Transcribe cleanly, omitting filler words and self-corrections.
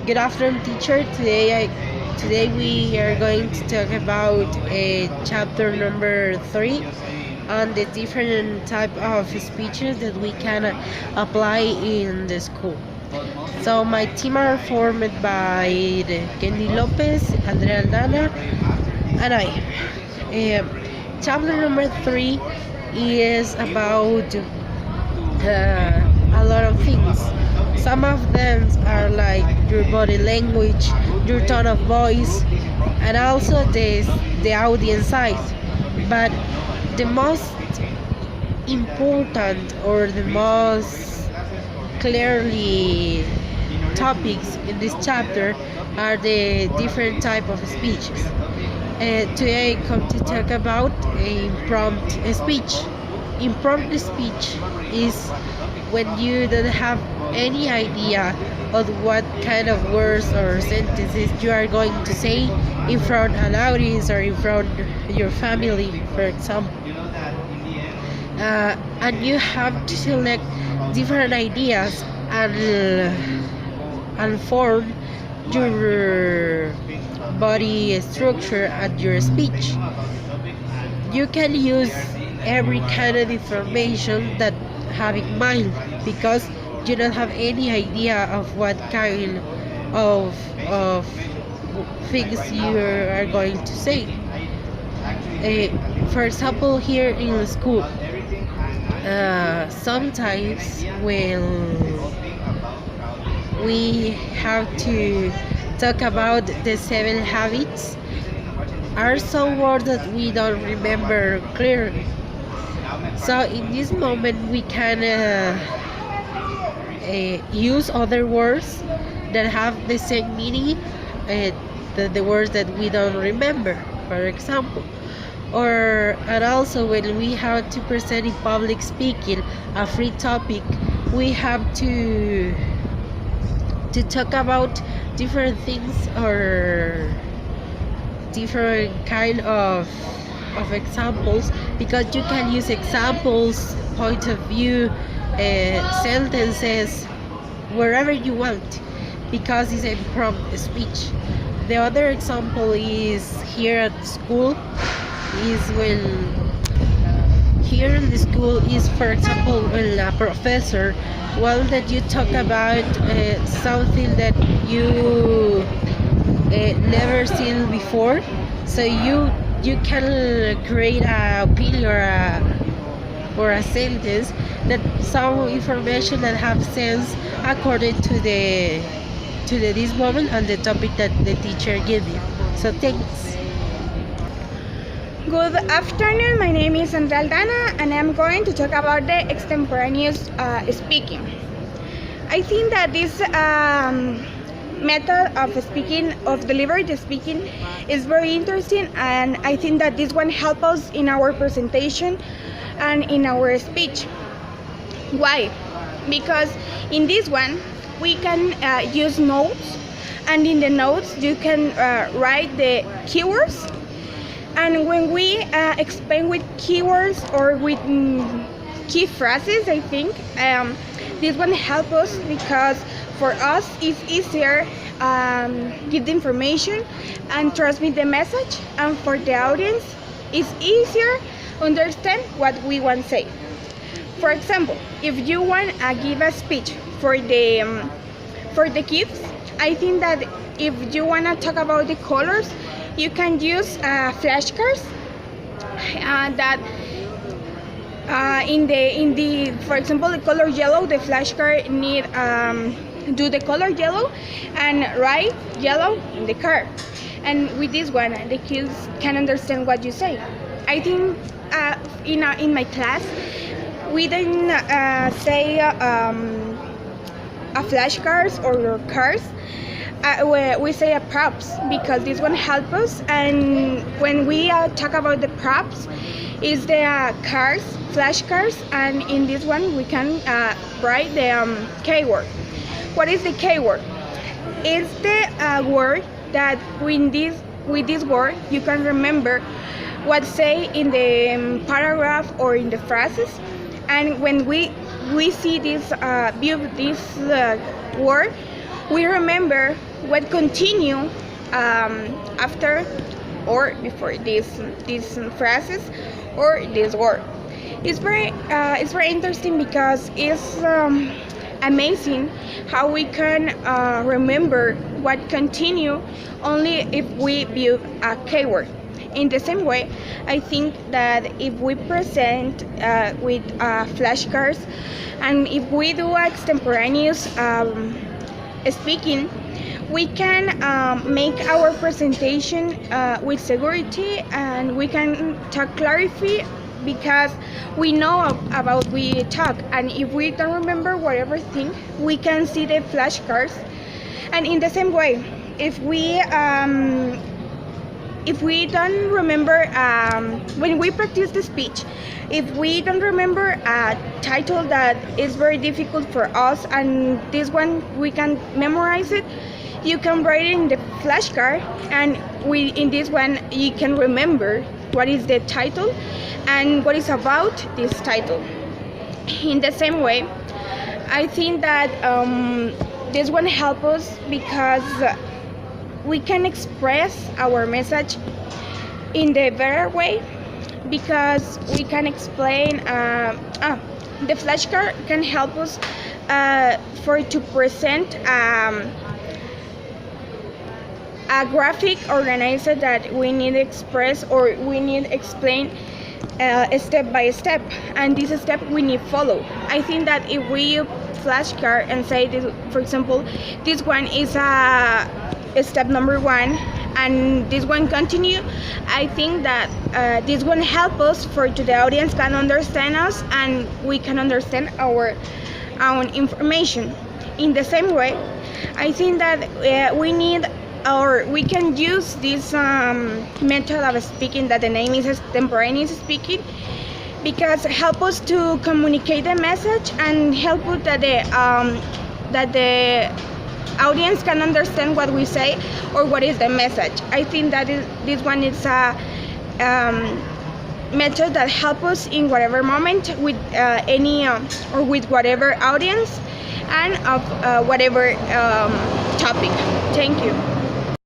Good afternoon, teacher. Today we are going to talk about chapter number 3 on the different type of speeches that we can apply in the school. So my team are formed by Kendi Lopez, Andrea Aldana, and I. Chapter number 3 is about a lot of things. Some of them are like your body language, your tone of voice, and also the audience size. But the most important or the most clearly topics in this chapter are the different type of speeches. Today I come to talk about impromptu speech. Impromptu speech is when you don't have any idea of what kind of words or sentences you are going to say in front of an audience or in front of your family, for example. And you have to select different ideas and form your body structure and your speech. You can use every kind of information that have in mind because you don't have any idea of what kind of things you are going to say. For example, here in school, sometimes when we have to talk about the 7 habits, are some words that we don't remember clearly. So in this moment, we can use other words that have the same meaning, the words that we don't remember, for example. And also when we have to present in public speaking a free topic, we have to talk about different things or different kind of examples, because you can use examples, point of view, sentences, wherever you want, because it's a prompt speech. The other example is here at school, is when here in the school is, for example, when a professor wants that you talk about something that you never seen before, so you can create a opinion or a sentence that some information that have sense according to this moment and the topic that the teacher gave you. So thanks. Good afternoon, my name is Andrea Aldana and I'm going to talk about the extemporaneous speaking. I think that this method of speaking, of delivered speaking, is very interesting, and I think that this one helps us in our presentation and in our speech. Why? Because in this one we can use notes, and in the notes you can write the keywords, and when we explain with keywords or with key phrases, I think this one helps us, because for us it's easier give the information and transmit the message, and for the audience it's easier understand what we want to say. For example, if you want to give a speech for the kids, I think that if you want to talk about the colors, you can use flashcards that in the for example the color yellow, the flashcard need do the color yellow and write yellow in the card, and with this one the kids can understand what you say. I think in my class we didn't say a flashcards or cards. We say a props, because this one helps us, and when we talk about the props, is the cards, flashcards, and in this one we can write the keyword. What is the keyword? It's the word that with this word you can remember what say in the paragraph or in the phrases, and when we see this view this word, we remember what continue after or before these phrases or this word. It's very interesting because it's amazing how we can remember what continue only if we view a keyword. In the same way, I think that if we present with flashcards and if we do extemporaneous speaking, we can make our presentation with security and we can talk clarify because we know about we talk, and if we don't remember whatever thing, we can see the flashcards. And in the same way, if we don't remember when we practice the speech, if we don't remember a title that is very difficult for us and this one we can memorize it, you can write it in the flashcard, and in this one you can remember what is the title and what is about this title. In the same way, I think that this one helps us because we can express our message in the better way, because we can explain the flashcard can help us to present a graphic organizer that we need to express or we need to explain step by step, and this step we need follow. I think that if we use flashcard and say this, for example, this one is step number 1 and this one continue, I think that this one help us to the audience can understand us and we can understand our own information. In the same way, I think that we need or we can use this method of speaking that the name is extemporaneous speaking, because help us to communicate the message and help us that the audience can understand what we say or what is the message. I think that this one is a method that help us in whatever moment with any or with whatever audience and of whatever topic. Thank you.